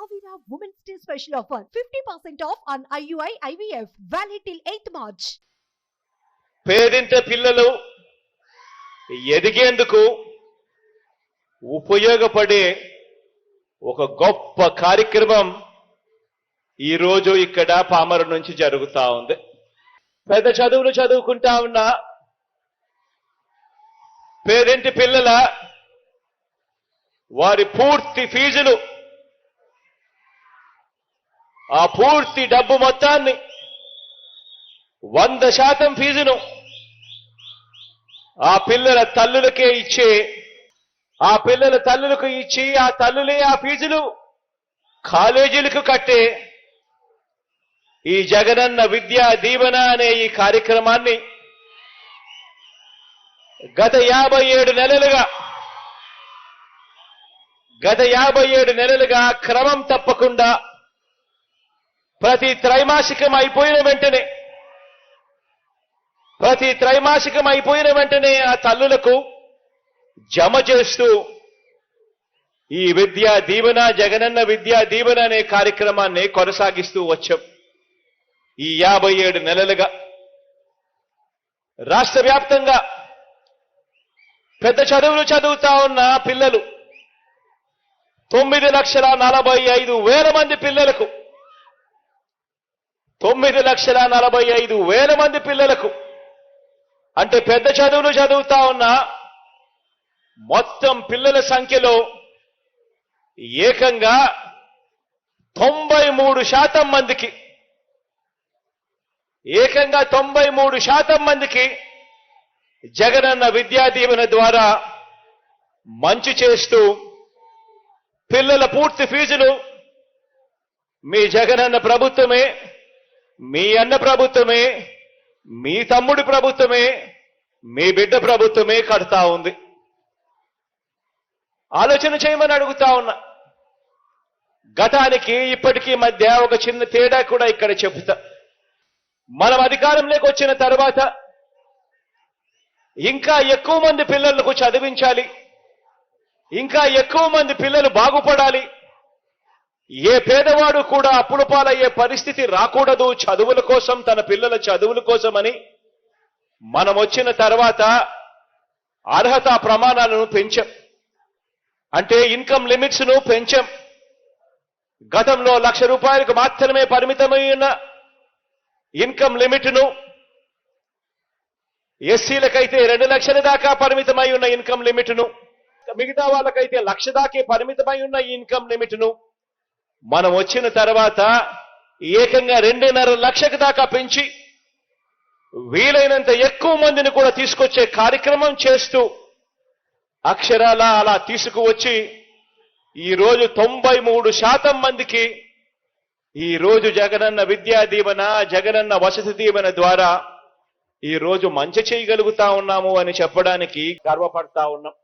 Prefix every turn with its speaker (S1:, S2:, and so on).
S1: Kavira Women's Day special offer 50% off on IUI IVF valid till 8th March.
S2: పేదింట పిల్లలు ఎదిగేందుకు ఉపయోగపడే ఒక గొప్ప కార్యక్రమం ఈ రోజు ఇక్కడ పామర నుంచి జరుగుతా ఉంది. పెద్ద చదువులు చదువుకుంటా ఉన్న పేదింటి పిల్లల వారి పూర్తి ఫీజులు ఆ పూర్తి డబ్బు మొత్తాన్ని 100% ఫీజును ఆ పిల్లల తల్లులకే ఇచ్చి ఆ పిల్లల తల్లులకు ఇచ్చి ఆ తల్లులే ఆ ఫీజులు కాలేజీలకు కట్టే ఈ జగనన్న విద్యా దీవెన అనే ఈ కార్యక్రమాన్ని గత 57 నెలలుగా క్రమం తప్పకుండా ప్రతి త్రైమాసికం అయిపోయిన వెంటనే ఆ తల్లులకు జమ చేస్తూ ఈ విద్యా దీవెన జగనన్న విద్యా దీవెన అనే కార్యక్రమాన్ని కొనసాగిస్తూ వచ్చాం. ఈ 57 నెలలుగా రాష్ట్ర వ్యాప్తంగా పెద్ద చదువులు చదువుతా ఉన్న పిల్లలు 9,45,000 మంది పిల్లలకు 9,45,000 మంది పిల్లలకు అంటే పెద్ద చదువులు చదువుతా ఉన్న మొత్తం పిల్లల సంఖ్యలో ఏకంగా 93% మందికి జగనన్న విద్యా దీవెన ద్వారా మంచి చేస్తూ పిల్లల పూర్తి ఫీజులు మీ జగనన్న ప్రభుత్వమే, మీ అన్న ప్రభుత్వమే, మీ తమ్ముడి ప్రభుత్వమే, మీ బిడ్డ ప్రభుత్వమే కడతా ఉంది. ఆలోచన చేయమని అడుగుతా ఉన్నా. గతానికి ఇప్పటికీ మధ్య ఒక చిన్న తేడా కూడా ఇక్కడ చెబుతా. మనం అధికారంలోకి వచ్చిన తర్వాత ఇంకా ఎక్కువ మంది పిల్లలకు చదివించాలి, ఇంకా ఎక్కువ మంది పిల్లలు బాగుపడాలి, ఏ పేదవాడు కూడా అప్పుల పాలయ్యే పరిస్థితి రాకూడదు చదువుల కోసం, తన పిల్లల చదువుల కోసమని మనం వచ్చిన తర్వాత అర్హత ప్రమాణాలను పెంచాం. అంటే ఇన్కమ్ లిమిట్స్ ను పెంచాం. గతంలో ₹1,00,000 మాత్రమే పరిమితమై ఉన్న ఇన్కమ్ లిమిట్ ను ఎస్సీలకైతే 2 లక్షల దాకా పరిమితమై ఉన్న ఇన్కమ్ లిమిట్ ను, మిగతా వాళ్ళకైతే 1,00,000 దాకే పరిమితమై ఉన్న ఇన్కమ్ లిమిట్ ను మనం వచ్చిన తర్వాత ఏకంగా 2.5 లక్షల దాకా పెంచి వీలైనంత ఎక్కువ మందిని కూడా తీసుకొచ్చే కార్యక్రమం చేస్తూ అక్షరాల అలా తీసుకువచ్చి ఈ రోజు 93% మందికి ఈ రోజు జగనన్న విద్యా దీవెన జగనన్న వసతి దీవెన ద్వారా ఈ రోజు మంచి చేయగలుగుతా ఉన్నాము అని చెప్పడానికి గర్వపడతా ఉన్నాం.